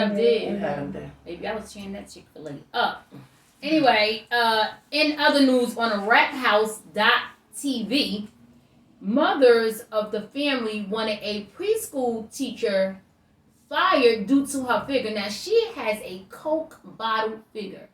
Dub did. Maybe I was cheering that Chick-fil-A. Anyway, in other news, on raphouse.tv, mothers of the family wanted a preschool teacher fired due to her figure. Now, she has a Coke bottle figure.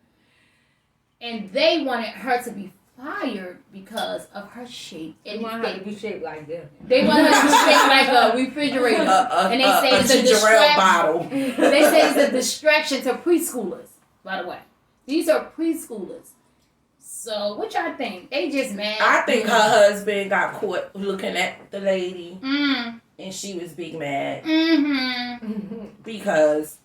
And they wanted her to be fired because of her shape. They want her to be shaped like this. They want her to be shaped like a refrigerator. And they say it's a distraction. Bottle. They say it's a distraction to preschoolers, by the way. These are preschoolers. So, what y'all think? They just mad. I think her husband got caught looking at the lady. And she was big mad. Because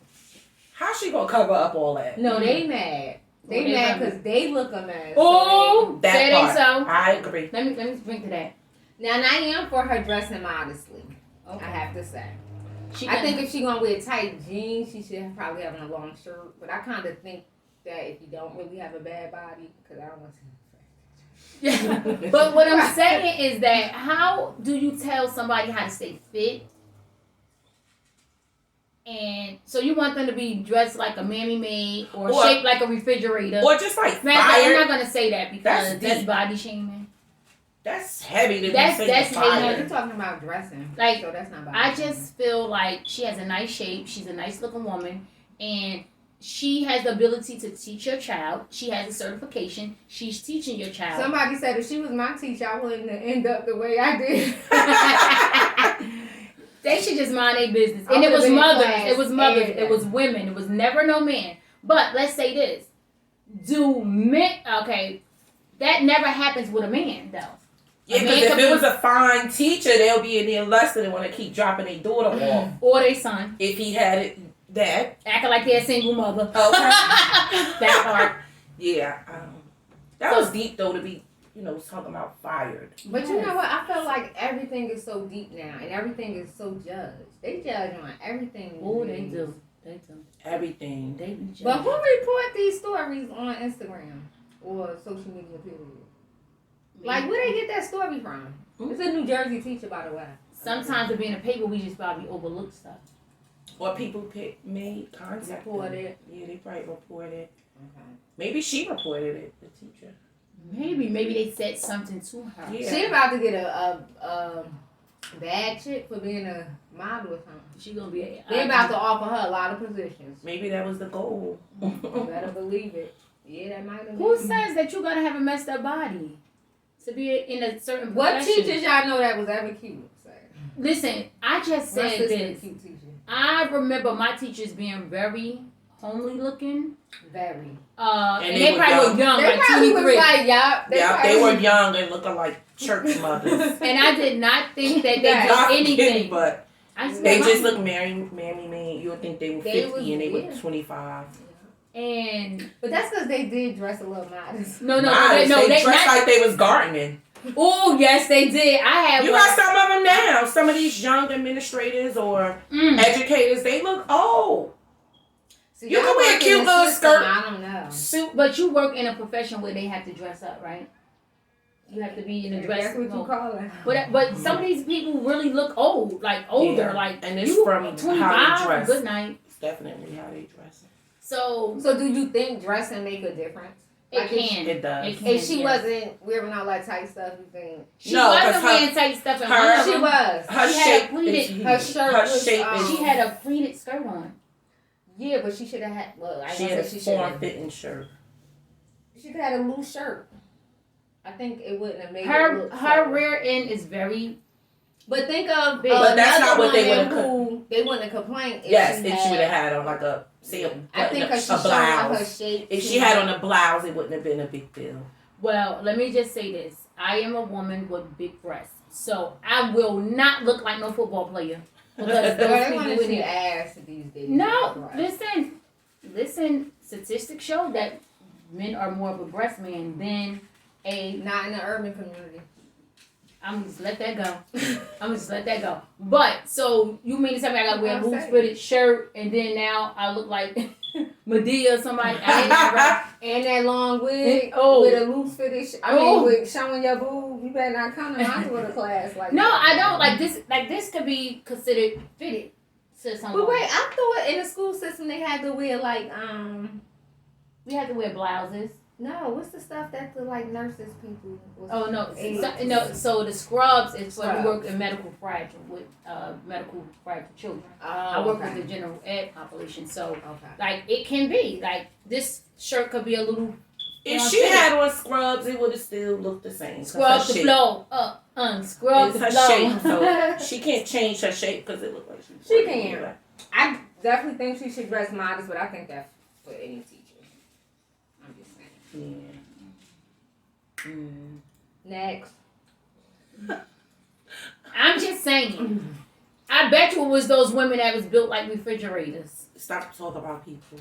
how she gonna cover up all that? No, they mad. They mad because they look a mess. Oh, that ain't so. I agree. Let me drink to that. Now, and I am for her dressing modestly. Okay. I have to say. I think if she gonna wear tight jeans, she should probably have on a long shirt. But I kind of think that if you don't really have a bad body, because I don't want to. Yeah. But what I'm saying is that how do you tell somebody how to stay fit? And so you want them to be dressed like a mammy maid or shaped like a refrigerator. Or just like fired. I'm not going to say that because that's body shaming. That's heavy to be saying. That's heavy. You're talking about dressing. Like, so that's not body I just feel like she has a nice shape. She's a nice looking woman. And she has the ability to teach your child. She has a certification. She's teaching your child. Somebody said if she was my teacher, I wouldn't end up the way I did. They should just mind their business. And it was mothers. It was mothers. It was women. It was never no man. But let's say this. Do men... Okay. That never happens with a man, though. Yeah, because if it was a fine teacher, they'll be in their lesson and want to keep dropping their daughter off. Or their son. If he had it... That acting like they're a single mother. Okay. That part. Yeah. That was deep though to be, talking about fired. But you know what? I feel like everything is so deep now, and everything is so judged. They judge on everything. Oh, they do. They do. Everything. They be judged. But who report these stories on Instagram or social media? Period. Like, where they get that story from? It's a New Jersey teacher, by the way. Sometimes it be in the paper, we just probably overlook stuff. Or people made contact. Reported. Yeah, they probably reported. Okay. Maybe she reported it, the teacher. Maybe they said something to her. Yeah. She about to get a bad chick for being a model or something. She gonna be. They about to offer her a lot of positions. Maybe that was the goal. You better believe it. Yeah, that might have been. Who says that you gotta have a messed up body to be in a certain What profession? teachers y'all know that was ever cute? Listen, I just said this. I remember my teachers being very homely looking. Very. And they probably were young, like 23. They were young and looking like church mothers. And I did not think that they did anything. But they just look mammy man. You would think they were 50 and they were 25. But that's because they did dress a little modest. No, they dressed like they was gardening. Oh, yes, they did. You got some of them now. Some of these young administrators or educators, they look old. See, you can wear a cute little skirt. I don't know. Suit, but you work in a profession where they have to dress up, right? You have to be in a dress. That's what you call it. But some of these people really look old, like older, like and it's from 25. How they dress. Good night. It's definitely how they dress. So do you think dressing make a difference? It can. It does. It can, if she wasn't wearing all that tight stuff, you think? She wasn't wearing tight stuff. She was. Her shape. Her shirt was. She had a pleated skirt on. Yeah, but she should have had. Well, she had a form-fitting shirt. She could have had a loose shirt. I think it wouldn't have made her rear end is very. But think of but that's not what they would have. They wouldn't have complained. Yes, if she would have had on like a I think because she's showing her shape. If she had on a blouse, it wouldn't have been a big deal. Well, let me just say this: I am a woman with big breasts, so I will not look like no football player. Because they want to see ass these days. No, listen. Statistics show that men are more of a breast man than not in the urban community. I'm just let that go. But so you mean to tell me I gotta wear a loose fitted shirt and then now I look like Medea or somebody? And that long wig with a loose fitted. With showing your boob. You better not come to my daughter class like. No, I don't like this. Like this could be considered fitted. system. But wait, I thought in the school system they had to wear like we had to wear blouses. no, what's the stuff that the like nurses people was Oh no, aides. no. So the scrubs is for who work Scrubs. in medical fragile with medical fragile children. Oh, I work okay. with the general ed population, so Okay. like it can be like this shirt could be a little. If she had on scrubs, it would have still looked the same. Scrub the flow up, scrub It's the her flow. shape, so she can't change her shape because it looks like she's. She can. I definitely think she should dress modest, but I think that's for any teacher. I'm just saying. Yeah. Mm. Next. I'm just saying. I bet you it was those women that was built like refrigerators. Stop talking about people.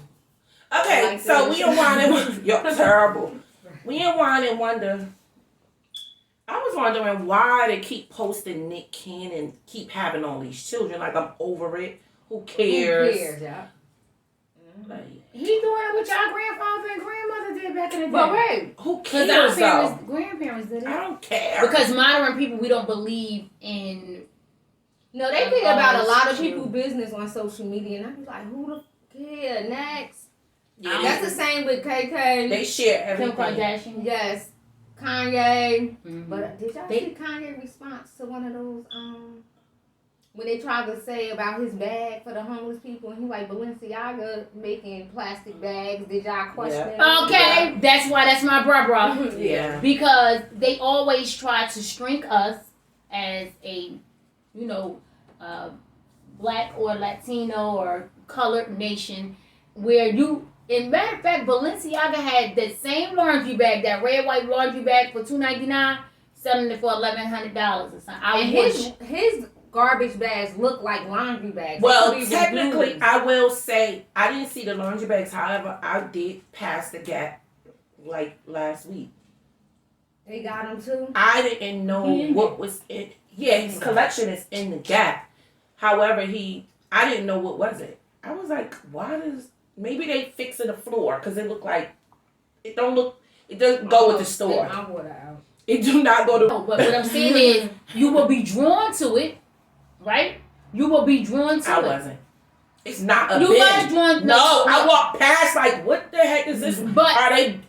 Okay, Like so this. we in one. You're terrible. We in one and wonder. I was wondering why they keep posting Nick Cannon, keep having all these children. Like, I'm over it. Who cares? Who cares, yeah. Like, He doing it what y'all grandfather and grandmother did back in the day. But wait, who Because cares our though? parents, grandparents did I it. don't care. Because modern people, we don't believe in. no, they care about a lot of true. people's business on social media, and I be like, who the care? Next. Yeah, That's the same with KK. they share Kim everything. Kardashian. Yes. Kanye. Mhm. But did y'all They- see Kanye's response to one of those, when they tried to say about his bag for the homeless people, and he like, Balenciaga making plastic bags, did y'all question it? Okay, that's why that's my bruh. Yeah. Because they always try to shrink us as a, black or Latino or colored nation, where you, in matter of fact, Balenciaga had that same laundry bag, that red white laundry bag for $2.99, selling it for $1,100 or something. I And wish. his garbage bags look like laundry bags. Well, They could be technically, reused. I will say I didn't see the laundry bags. However, I did pass the Gap like last week. They got them too. I didn't know what was in. Yeah, his collection is in the Gap. However, I didn't know what was it. I was like, why does maybe they fixing the floor because it looked like it doesn't go with the store. Spit my water out. It do not go to. No, but what I'm saying is, you will be drawn to it, right? You will be drawn to I it. wasn't. It's not a You bin. was drawn. No, I walked past like, what the heck is this? But Are they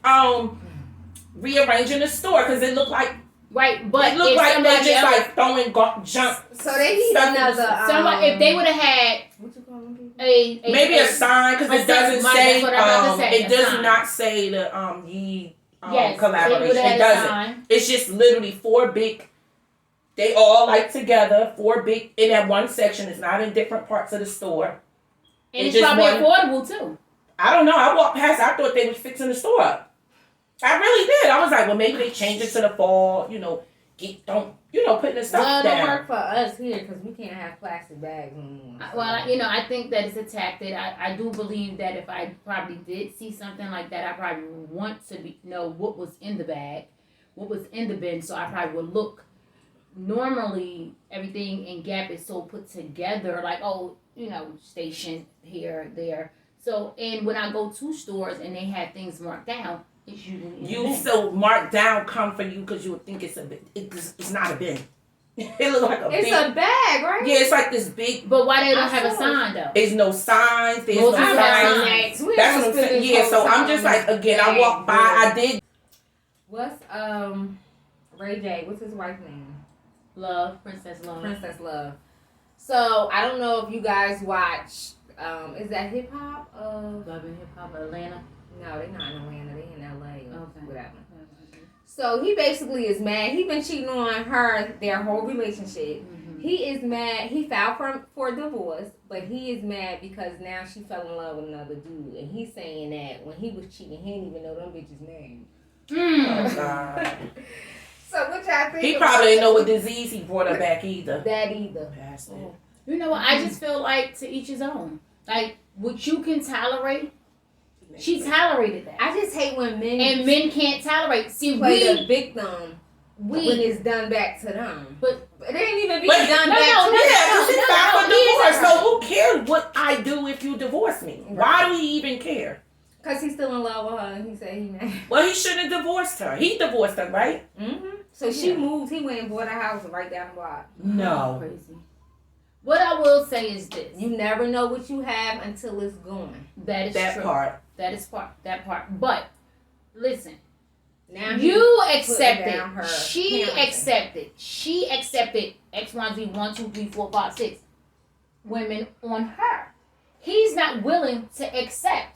rearranging the store? Because it looked like right, but it looked if like they somebody just else, like throwing junk. So they need Stuff in another. somebody, if they would have had What you call them? a Maybe a sign because a it doesn't sign, say. that's what I'm about to say, It a does sign. not say the ye yes, collaboration. It It doesn't. sign. It's just literally 4 big. They all like together, 4 big in that one section. It's not in different parts of the store. And It's it's just probably one- affordable too. I don't know. I walked past. I thought they was fixing the store up. I really did. I was like, well, maybe they changed it to the fall. Putting the stuff Well, it'll down. work for us here because we can't have plastic bags no more. I think that it's a tactic. I do believe that if I probably did see something like that, I probably would want to know what was in the bag, what was in the bin, so I probably would look. Normally, everything in Gap is so put together, like, station here, there. So, and when I go to stores and they have things marked down, it's usually in the You bin. so marked down come for you because you would think it's a bin. It's not a bin. It looks like a It's big. a bag, right? Yeah, it's like this big. But why they don't I have a saw sign though? There's no signs. There's Most no of them signs. have Next. We That's ain't what I'm saying. spending Yeah, so whole I'm just time like, again, I bag, walked by. yeah. I did. What's Ray J? What's his wife's name? Love, Princess Love. Princess Love. So I don't know if you guys watch. Is that hip hop? Love and Hip Hop Atlanta. No, they're not in Atlanta. They in LA. Okay. Whatever. So he basically is mad. He been cheating on her their whole relationship. Mm-hmm. He is mad. He filed for divorce, but he is mad because now she fell in love with another dude, and he's saying that when he was cheating, he didn't even know them bitches' name. Oh, God. So what y'all think? He about probably didn't know what that? disease he brought her back either. That either. Bastard. You know what? I just feel like to each his own. Like what you can tolerate, she tolerated that, I just hate when men and men can't tolerate. See, play the we victim when it's done back to them. But it ain't even be But- done no, back no, to no, them. Yeah, because he filed for divorce. no. So who cares what I do if you divorce me? Why do he even care? Cause he's still in love with her, and he said he mad. Well, he shouldn't have divorced her. He divorced her, right? Mm-hmm. So she Yeah. moved. He went and bought a house right down the block. No. crazy. What I will say is this: you never know what you have until it's gone. That is that true. part. That part. But listen, Now you accepted. She accepted. She accepted X, Y, Z, 1, 2, 3, 4, 5, 6 women on her. He's not willing to accept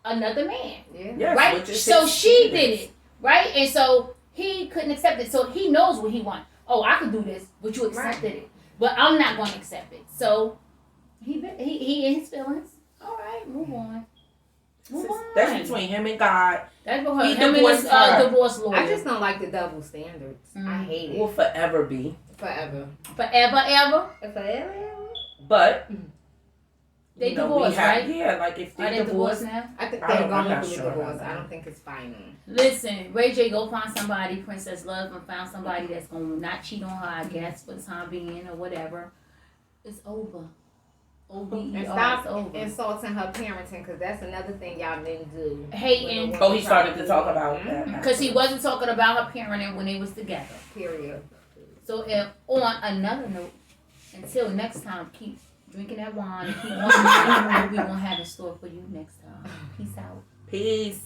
another man. Yeah. Yes, Right? So she did it. Right? And so he couldn't accept it. So he knows what he wants. Oh, I could do this, but you accepted it. But I'm not going to accept it. So he in his feelings. All right, move on. That's between him and God. That's what He him and divorced his her. divorce lawyer. I just don't like the double standards. I hate it. Will forever be. Forever. Forever, ever. But They you know, divorced, right? Yeah, like if Are they they divorce, divorced now? I think I'm they're going not through sure a divorce. about I that. don't think it's final. Listen, Ray J, go find somebody, Princess Love, and found somebody that's going to not cheat on her, I guess, for the time being or whatever. It's over. And it's stop over. insulting her parenting, because that's another thing y'all didn't do. Hating. oh, he started to talk about that. Because he wasn't talking about her parenting when they was together. Period. So on another note, until next time, keep drinking that wine and keep wondering what we going to have in store for you next time. Peace out. Peace.